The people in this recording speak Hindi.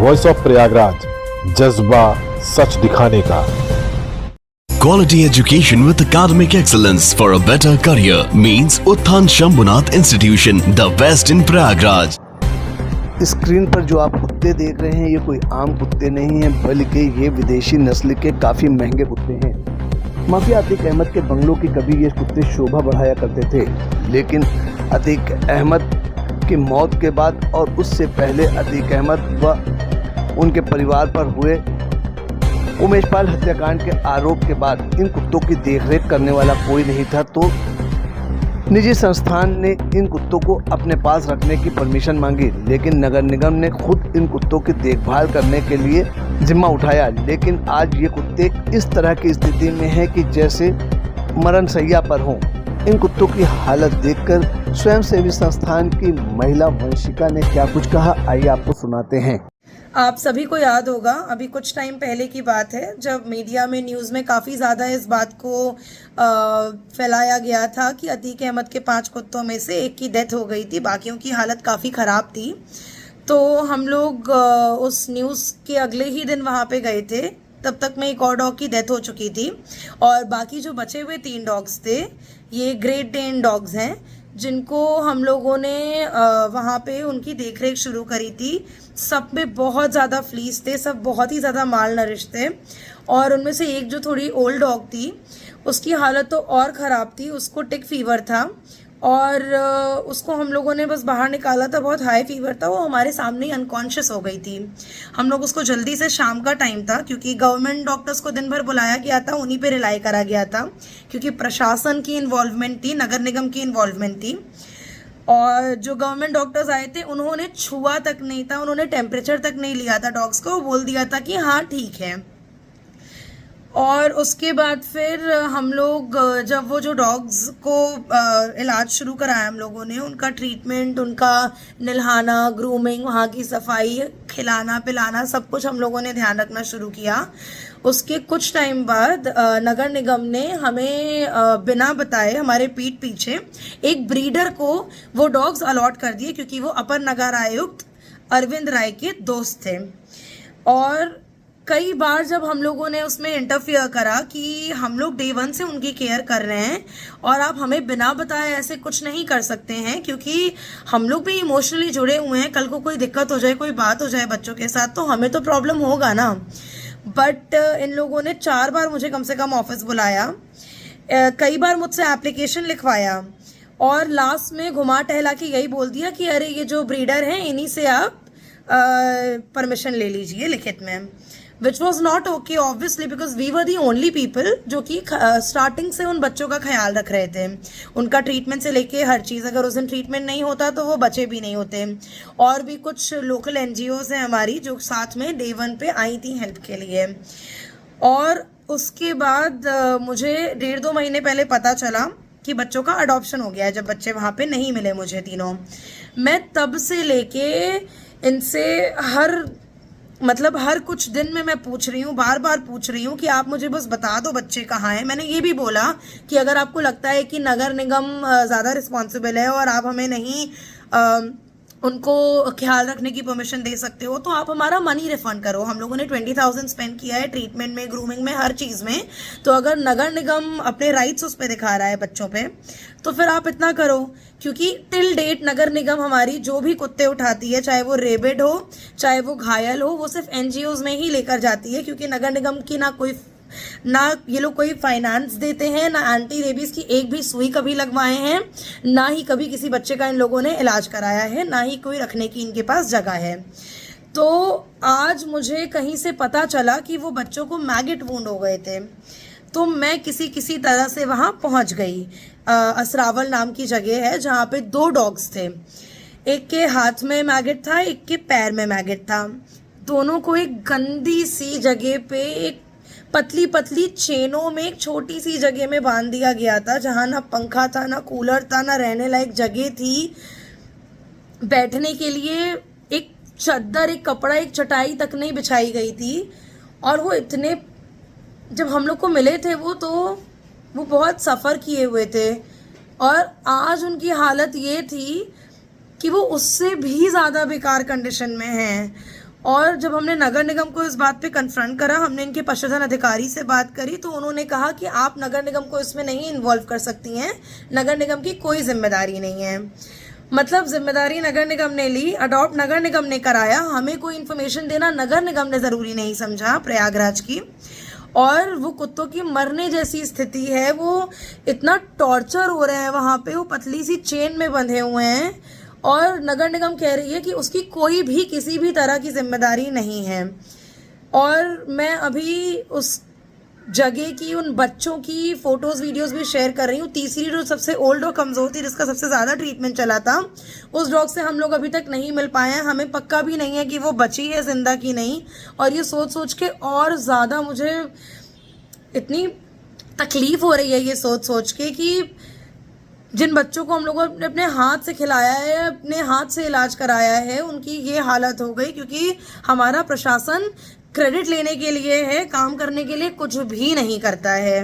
वॉइस ऑफ प्रयागराज, जज्बा सच दिखाने का। Quality education with academic excellence for a better career means Uttan Shambhunath Institution, the best in Prayagraj. Screen पर जो आप कुत्ते देख रहे हैं ये कोई आम कुत्ते नहीं हैं, बल्कि ये विदेशी नस्ल के काफ़ी महंगे कुत्ते हैं। माफिया अतीक अहमद के बंगलों की कभी ये कुत्ते शोभा बढ़ाया करते थे, लेकिन अतीक अहमद की मौत के बाद और उससे पहले अतीक अहमद व उनके परिवार पर हुए उमेशपाल हत्याकांड के आरोप के बाद इन कुत्तों की देखरेख करने वाला कोई नहीं था, तो निजी संस्थान ने इन कुत्तों को अपने पास रखने की परमिशन मांगी, लेकिन नगर निगम ने खुद इन कुत्तों की देखभाल करने के लिए जिम्मा उठाया। लेकिन आज ये कुत्ते इस तरह की स्थिति में हैं कि जैसे मरणशैया पर हों। इन कुत्तों की हालत देखकर स्वयंसेवी संस्थान की महिला वंशिका ने क्या कुछ कहा, आइए आपको सुनाते हैं। आप सभी को याद होगा, अभी कुछ टाइम पहले की बात है जब मीडिया में न्यूज़ में काफ़ी ज़्यादा इस बात को फैलाया गया था कि अतीक अहमद के 5 कुत्तों में से एक की डेथ हो गई थी, बाकियों की हालत काफ़ी ख़राब थी। तो हम लोग उस न्यूज़ के अगले ही दिन वहाँ पे गए थे। तब तक में एक और डॉग की डेथ हो चुकी थी और बाकी जो बचे हुए 3 डॉग्स थे ये ग्रेट डेन डॉग्स हैं, जिनको हम लोगों ने वहाँ पे उनकी देखरेख शुरू करी थी। सब में बहुत ज़्यादा फ्लीस थे, सब बहुत ही ज़्यादा माल नरिश थे और उनमें से एक जो थोड़ी ओल्ड डॉग थी उसकी हालत तो और ख़राब थी, उसको टिक फीवर था और उसको हम लोगों ने बस बाहर निकाला था, बहुत हाई फीवर था, वो हमारे सामने ही अनकॉन्शियस हो गई थी। हम लोग उसको जल्दी से, शाम का टाइम था क्योंकि गवर्नमेंट डॉक्टर्स को दिन भर बुलाया गया था, उन्हीं पे रिलाई करा गया था क्योंकि प्रशासन की इन्वॉल्वमेंट थी, नगर निगम की इन्वॉल्वमेंट थी। और जो गवर्नमेंट डॉक्टर्स आए थे उन्होंने छुआ तक नहीं था, उन्होंने टेम्परेचर तक नहीं लिया था डॉग्स को, बोल दिया था कि हाँ ठीक है। और उसके बाद फिर हम लोग जब वो जो डॉग्स को इलाज शुरू कराया हम लोगों ने, उनका ट्रीटमेंट, उनका नहलाना, ग्रूमिंग, वहाँ की सफाई, खिलाना पिलाना, सब कुछ हम लोगों ने ध्यान रखना शुरू किया। उसके कुछ टाइम बाद नगर निगम ने हमें बिना बताए हमारे पीठ पीछे एक ब्रीडर को वो डॉग्स अलॉट कर दिए क्योंकि वो अपर नगर आयुक्त अरविंद राय के दोस्त थे। और कई बार जब हम लोगों ने उसमें इंटरफियर करा कि हम लोग डे 1 से उनकी केयर कर रहे हैं और आप हमें बिना बताए ऐसे कुछ नहीं कर सकते हैं क्योंकि हम लोग भी इमोशनली जुड़े हुए हैं, कल को कोई दिक्कत हो जाए, कोई बात हो जाए बच्चों के साथ तो हमें तो प्रॉब्लम होगा ना। बट इन लोगों ने 4 बार मुझे कम से कम ऑफिस बुलाया, कई बार मुझसे एप्लीकेशन लिखवाया और लास्ट में घुमा टहला के यही बोल दिया कि अरे ये जो ब्रीडर हैं इन्हीं से आप परमिशन ले लीजिए लिखित में, which was not okay obviously because we were the only people जो कि स्टार्टिंग से उन बच्चों का ख्याल रख रहे थे, उनका ट्रीटमेंट से लेके हर चीज़। अगर उस दिन ट्रीटमेंट नहीं होता तो वो बचे भी नहीं होते। और भी कुछ लोकल NGOs हैं हमारी जो साथ में डे 1 पे आई थी हेल्प के लिए। और उसके बाद मुझे 1.5-2 महीने पहले पता चला कि बच्चों का अडॉप्शन हो गया है, जब बच्चे वहाँ पे नहीं मिले मुझे तीनों। मैं तब से लेके इनसे हर कुछ दिन में मैं पूछ रही हूँ, बार बार पूछ रही हूँ कि आप मुझे बस बता दो बच्चे कहाँ हैं। मैंने ये भी बोला कि अगर आपको लगता है कि नगर निगम ज़्यादा रिस्पॉन्सिबल है और आप हमें नहीं उनको ख्याल रखने की परमिशन दे सकते हो तो आप हमारा मनी रिफंड करो। हम लोगों ने 20,000 स्पेंड किया है ट्रीटमेंट में, ग्रूमिंग में, हर चीज़ में। तो अगर नगर निगम अपने राइट्स उस पर दिखा रहा है बच्चों पे तो फिर आप इतना करो, क्योंकि टिल डेट नगर निगम हमारी जो भी कुत्ते उठाती है, चाहे वो रेबिड हो चाहे वो घायल हो, वो सिर्फ NGOs में ही लेकर जाती है क्योंकि नगर निगम की ना ये लोग कोई फाइनेंस देते हैं, ना एंटी रेबीज की एक भी सुई कभी लगवाए हैं, ना ही कभी किसी बच्चे का इन लोगों ने इलाज कराया है, ना ही कोई रखने की इनके पास जगह है। तो आज मुझे कहीं से पता चला कि वो बच्चों को मैगेट वुंड हो गए थे, तो मैं किसी तरह से वहाँ पहुँच गई। असरावल नाम की जगह है जहाँ पे 2 डॉग्स थे, एक के हाथ में मैगेट था, एक के पैर में मैगेट था। दोनों को एक गंदी सी जगह पे एक पतली पतली चेनों में एक छोटी सी जगह में बांध दिया गया था, जहाँ ना पंखा था, ना कूलर था, ना रहने लायक जगह थी। बैठने के लिए एक चादर, एक कपड़ा, एक चटाई तक नहीं बिछाई गई थी। और वो इतने, जब हम लोग को मिले थे वो बहुत सफ़र किए हुए थे और आज उनकी हालत ये थी कि वो उससे भी ज़्यादा बेकार कंडीशन में हैं। और जब हमने नगर निगम को इस बात पे कन्फ्रंट करा, हमने इनके पशुधन अधिकारी से बात करी, तो उन्होंने कहा कि आप नगर निगम को इसमें नहीं इन्वॉल्व कर सकती हैं, नगर निगम की कोई जिम्मेदारी नहीं है। मतलब जिम्मेदारी नगर निगम ने ली, अडॉप्ट नगर निगम ने कराया, हमें कोई इन्फॉर्मेशन देना नगर निगम ने ज़रूरी नहीं समझा प्रयागराज की। और वो कुत्तों की मरने जैसी स्थिति है, वो इतना टॉर्चर हो रहे हैं वहाँ पे, वो पतली सी चेन में बंधे हुए हैं और नगर निगम कह रही है कि उसकी कोई भी किसी भी तरह की जिम्मेदारी नहीं है। और मैं अभी उस जगह की उन बच्चों की फ़ोटोज़ वीडियोज़ भी शेयर कर रही हूँ। तीसरी जो सबसे ओल्ड और कमज़ोर थी, जिसका सबसे ज़्यादा ट्रीटमेंट चला था, उस डॉग से हम लोग अभी तक नहीं मिल पाए हैं। हमें पक्का भी नहीं है कि वो बची है ज़िंदा की नहीं। और ये सोच सोच के और ज़्यादा मुझे इतनी तकलीफ़ हो रही है ये सोच सोच के कि जिन बच्चों को हम लोगों ने अपने हाथ से खिलाया है, अपने हाथ से इलाज कराया है, उनकी ये हालत हो गई क्योंकि हमारा प्रशासन क्रेडिट लेने के लिए है, काम करने के लिए कुछ भी नहीं करता है।